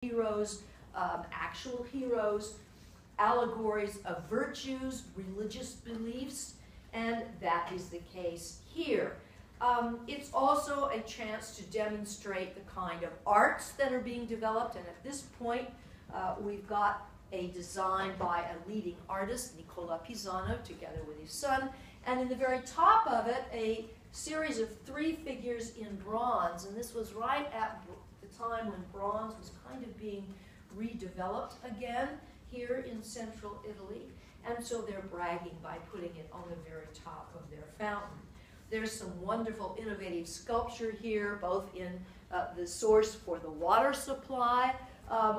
heroes, actual heroes, allegories of virtues, religious beliefs, and that is the case here. It's also a chance to demonstrate the kind of arts that are being developed, and at this point we've got a design by a leading artist, Nicola Pisano, together with his son, and in the very top of it a series of 3 figures in bronze, and this was right at the time when bronze was kind of being redeveloped again here in central Italy, and so they're bragging by putting it on the very top of their fountain. There's some wonderful innovative sculpture here, both in the source for the water supply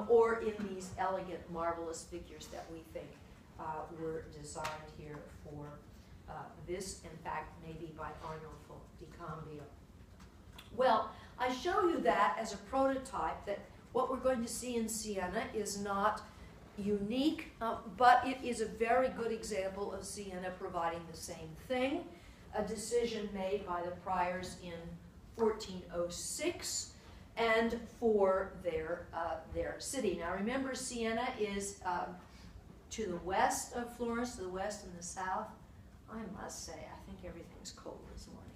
or in these elegant, marvelous figures that we think were designed here for this, in fact, maybe by Arnolfo di Cambio. Well, I show you that as a prototype that what we're going to see in Siena is not unique, but it is a very good example of Siena providing the same thing. A decision made by the priors in 1406 and for their city. Now remember, Siena is to the west of Florence, to the west and the south. I must say, I think everything's cold this morning.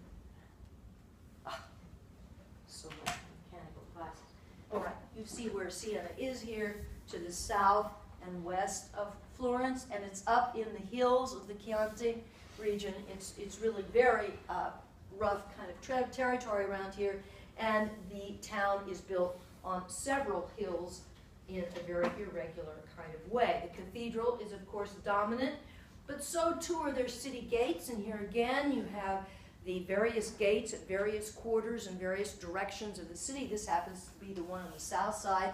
So much mechanical classes. All right, you see where Siena is here, to the south and west of Florence, and it's up in the hills of the Chianti region. It's really very rough kind of territory around here, and the town is built on several hills in a very irregular kind of way. The cathedral is, of course, dominant, but so too are their city gates, and here again you have the various gates at various quarters and various directions of the city. This happens to be the one on the south side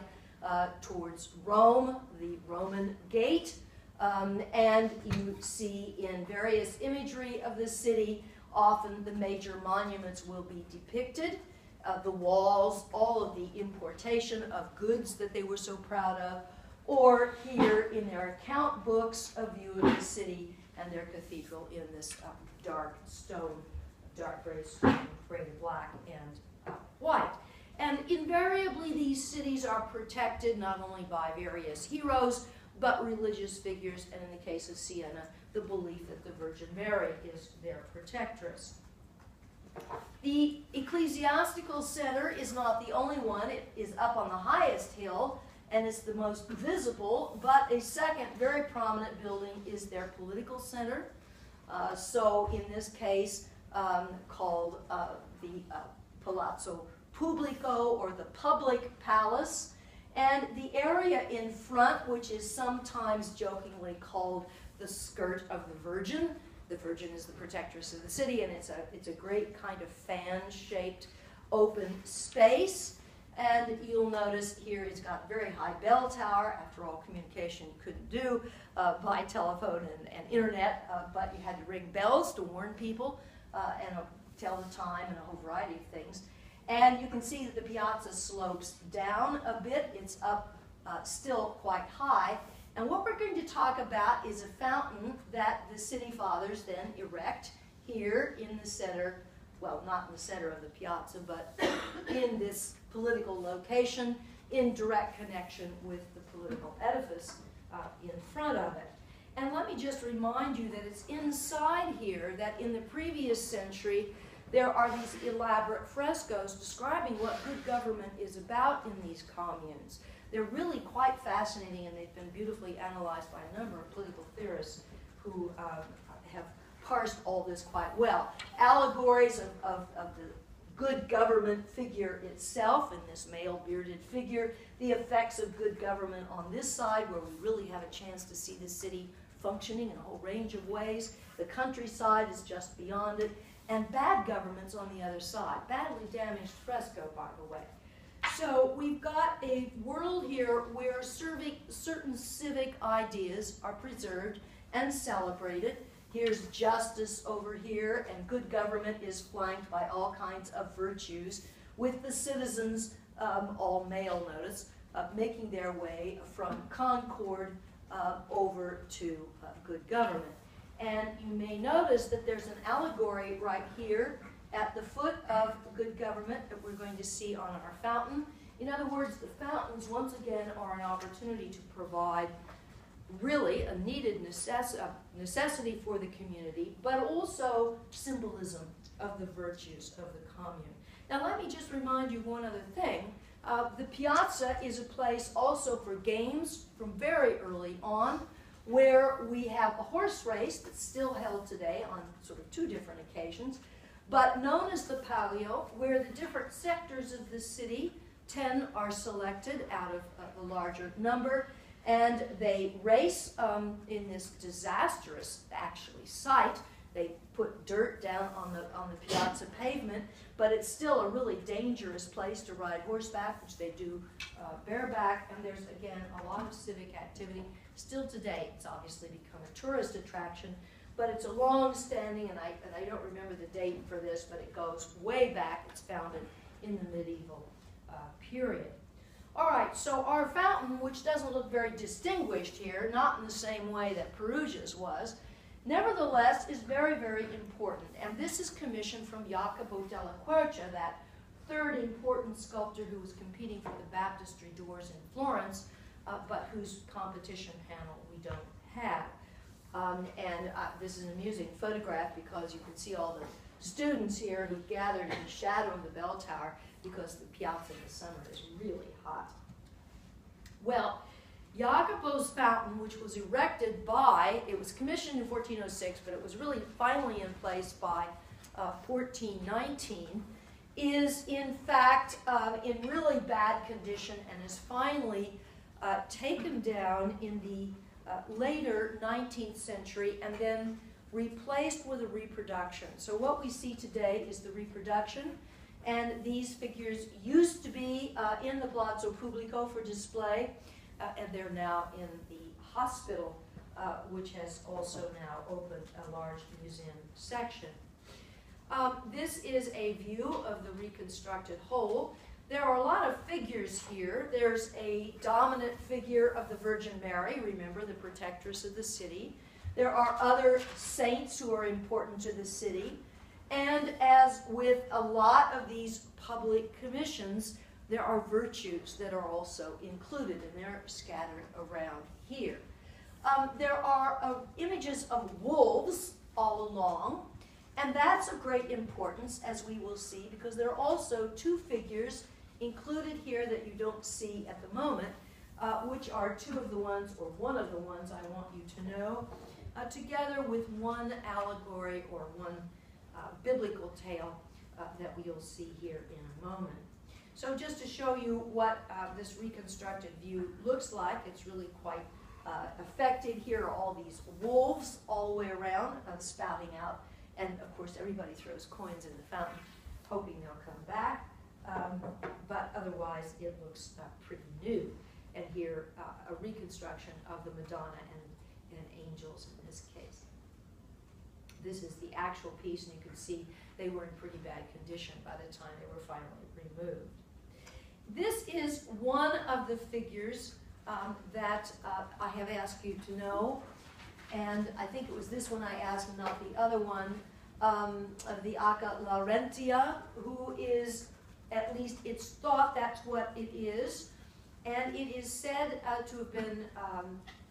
towards Rome, the Roman gate. And you see in various imagery of the city, often the major monuments will be depicted. The walls, all of the importation of goods that they were so proud of, or here in their account books, a view of the city and their cathedral in this dark gray stone, gray and black and white. And invariably these cities are protected not only by various heroes, but religious figures, and in the case of Siena, the belief that the Virgin Mary is their protectress. The ecclesiastical center is not the only one. It is up on the highest hill, and it's the most visible, but a second very prominent building is their political center. So in this case, called the Palazzo Pubblico, or the public palace. And the area in front, which is sometimes jokingly called the skirt of the Virgin. The Virgin is the protectress of the city, and it's a great kind of fan-shaped open space. And you'll notice here it's got a very high bell tower. After all, communication couldn't do by telephone and internet, but you had to ring bells to warn people and tell the time and a whole variety of things. And you can see that the piazza slopes down a bit. It's up still quite high. And what we're going to talk about is a fountain that the city fathers then erect here in the center, well, not in the center of the piazza, but in this political location in direct connection with the political edifice in front of it. And let me just remind you that it's inside here that in the previous century there are these elaborate frescoes describing what good government is about in these communes. They're really quite fascinating, and they've been beautifully analyzed by a number of political theorists who have parsed all this quite well. Allegories of the good government figure itself, and this male bearded figure, the effects of good government on this side, where we really have a chance to see the city functioning in a whole range of ways. The countryside is just beyond it, and bad governments on the other side. Badly damaged fresco, by the way. So we've got a world here where certain civic ideas are preserved and celebrated. Here's justice over here, and good government is flanked by all kinds of virtues, with the citizens, all male notice, making their way from concord over to good government. And you may notice that there's an allegory right here at the foot of good government that we're going to see on our fountain In other words, the fountains, once again, are an opportunity to provide really a needed necessity for the community, but also symbolism of the virtues of the commune. Now let me just remind you one other thing. The piazza is a place also for games from very early on, where we have a horse race that's still held today on sort of two different occasions, but known as the Palio, where the different sectors of the city, 10 are selected out of the larger number, and they race in this disastrous, actually, site. They put dirt down on the piazza pavement, but it's still a really dangerous place to ride horseback, which they do bareback, and there's, again, a lot of civic activity. Still today, it's obviously become a tourist attraction, but it's a long-standing, and I don't remember the date for this, but it goes way back. It's founded in the medieval period. All right, so our fountain, which doesn't look very distinguished here, not in the same way that Perugia's was, nevertheless is very, very important. And this is commissioned from Jacopo della Quercia, that third important sculptor who was competing for the baptistry doors in Florence, but whose competition panel we don't have. This is an amusing photograph because you can see all the students here who gathered in the shadow of the bell tower because the piazza in the summer is really hot. Well, Jacopo's fountain, which was erected by, it was commissioned in 1406, but it was really finally in place by 1419, is in fact in really bad condition and is finally taken down in the later 19th century and then replaced with a reproduction. So what we see today is the reproduction, and these figures used to be in the Palazzo Pubblico for display, and they're now in the hospital, which has also now opened a large museum section. This is a view of the reconstructed whole. There are a lot of figures here. There's a dominant figure of the Virgin Mary, remember, the protectress of the city. There are other saints who are important to the city. And as with a lot of these public commissions, there are virtues that are also included, and they're scattered around here. There are images of wolves all along, and that's of great importance, as we will see, because there are also two figures included here that you don't see at the moment, which are two of the ones, or one of the ones I want you to know, together with one allegory or one biblical tale that we'll see here in a moment. So just to show you what this reconstructed view looks like, it's really quite effective. Here are all these wolves all the way around spouting out, and of course everybody throws coins in the fountain hoping they'll come back, but otherwise it looks pretty new. And here a reconstruction of the Madonna and angels in this case. This is the actual piece, and you can see they were in pretty bad condition by the time they were finally removed. This is one of the figures that I have asked you to know, and I think it was this one I asked and not the other one, of the Acca Laurentia, who is, at least it's thought that's what it is, and it is said to have been,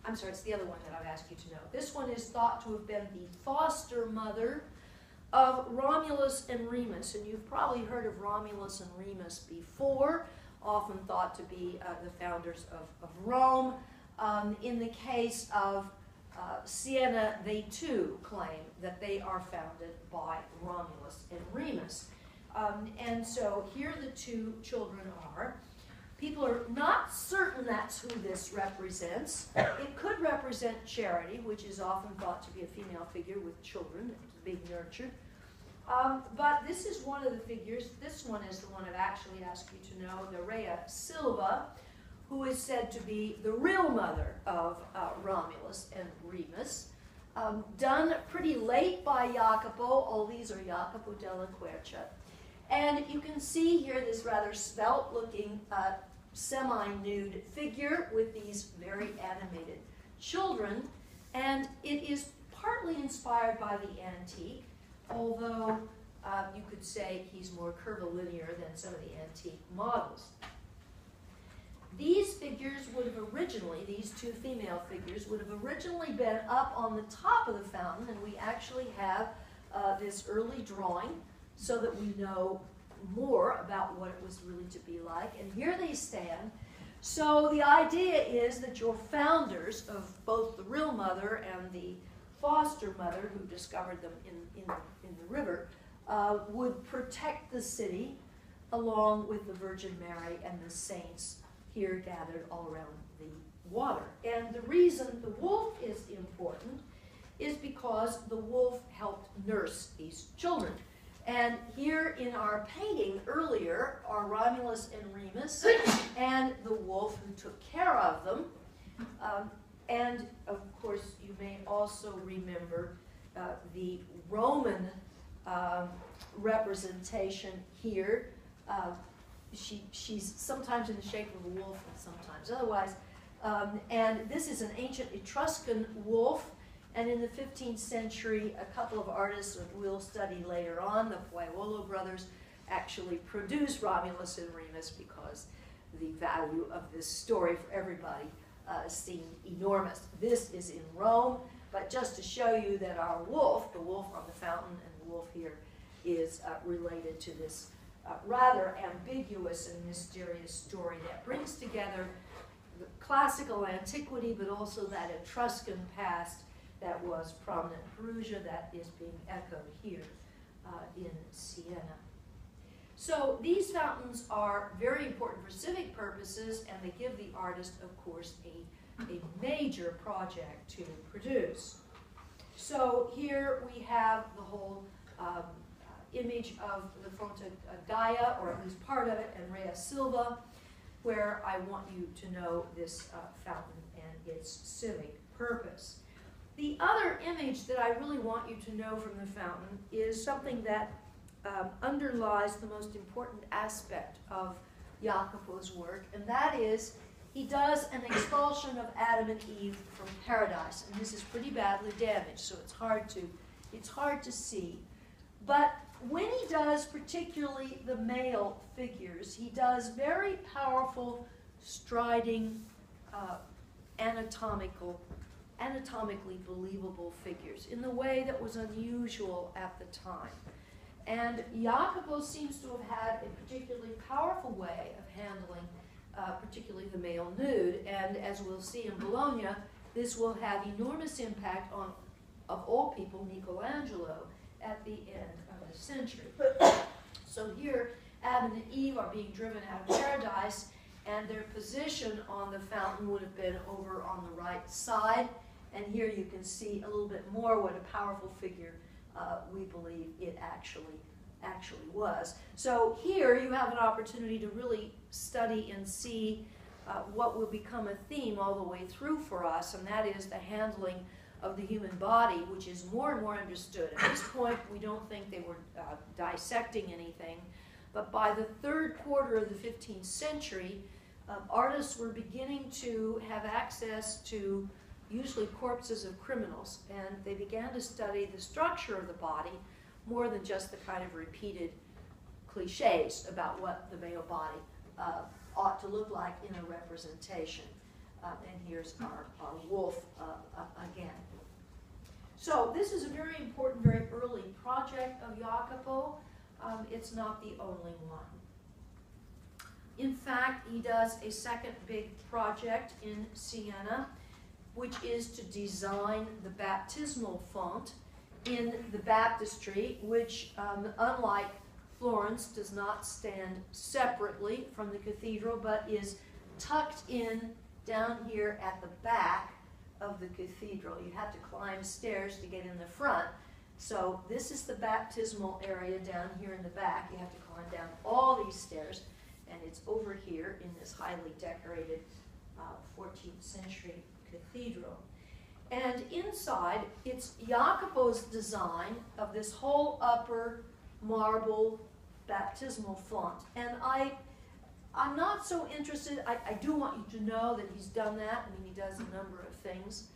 I'm sorry, it's the other one that I've asked you to know. This one is thought to have been the foster mother of Romulus and Remus, and you've probably heard of Romulus and Remus before, often thought to be the founders of Rome. In the case of Siena, they too claim that they are founded by Romulus and Remus. And so here the two children are. People are not certain that's who this represents. It could represent Charity, which is often thought to be a female figure with children, being nurtured. But this is one of the figures. This one is the one I've actually asked you to know, the Rhea Silva, who is said to be the real mother of Romulus and Remus. Done pretty late by Jacopo. All these are Jacopo della Quercia. And you can see here this rather svelte-looking semi-nude figure with these very animated children. And it is partly inspired by the antique, although you could say he's more curvilinear than some of the antique models. These figures would have originally, these two female figures, would have originally been up on the top of the fountain, and we actually have this early drawing so that we know more about what it was really to be like. And here they stand. So the idea is that your founders of both the real mother and the foster mother who discovered them in the river would protect the city along with the Virgin Mary and the saints here gathered all around the water. And the reason the wolf is important is because the wolf helped nurse these children. And here in our painting earlier are Romulus and Remus and the wolf who took care of them. And of course, you may also remember the Roman representation here. She's sometimes in the shape of a wolf and sometimes otherwise. And this is an ancient Etruscan wolf. And in the 15th century, a couple of artists that we'll study later on, the Paiolo brothers, actually produced Romulus and Remus because the value of this story for everybody seemed enormous. This is in Rome, but just to show you that our wolf, the wolf on the fountain and the wolf here, is related to this rather ambiguous and mysterious story that brings together the classical antiquity, but also that Etruscan past that was prominent in Perugia that is being echoed here in Siena. So these fountains are very important for civic purposes, and they give the artist, of course, a major project to produce. So here we have the whole image of the Fonte Gaia, or at least part of it, and Rea Silva, where I want you to know this fountain and its civic purpose. The other image that I really want you to know from the fountain is something that underlies the most important aspect of Jacopo's work, and that is he does an expulsion of Adam and Eve from paradise, and this is pretty badly damaged, so it's hard to see. But when he does particularly the male figures, he does very powerful, striding, anatomically believable figures in the way that was unusual at the time. And Jacopo seems to have had a particularly powerful way of handling particularly the male nude, and as we'll see in Bologna, this will have enormous impact on, of all people, Michelangelo at the end of the century. So here, Adam and Eve are being driven out of paradise, and their position on the fountain would have been over on the right side. And here you can see a little bit more what a powerful figure we believe it actually was. So here you have an opportunity to really study and see what will become a theme all the way through for us, and that is the handling of the human body, which is more and more understood. At this point, we don't think they were dissecting anything, but by the third quarter of the 15th century, artists were beginning to have access to usually corpses of criminals, and they began to study the structure of the body more than just the kind of repeated cliches about what the male body ought to look like in a representation. And here's our wolf again. So this is a very important, very early project of Jacopo. It's not the only one. In fact, he does a second big project in Siena, which is to design the baptismal font in the baptistry, which, unlike Florence, does not stand separately from the cathedral, but is tucked in down here at the back of the cathedral. You have to climb stairs to get in the front. So this is the baptismal area down here in the back. You have to climb down all these stairs, and it's over here in this highly decorated 14th century cathedral. And inside, it's Jacopo's design of this whole upper marble baptismal font. And I'm not so interested, I do want you to know that he's done that. I mean, he does a number of things.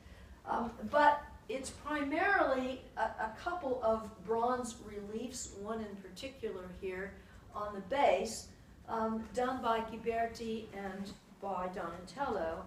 But it's primarily a couple of bronze reliefs, one in particular here on the base, done by Ghiberti and by Donatello,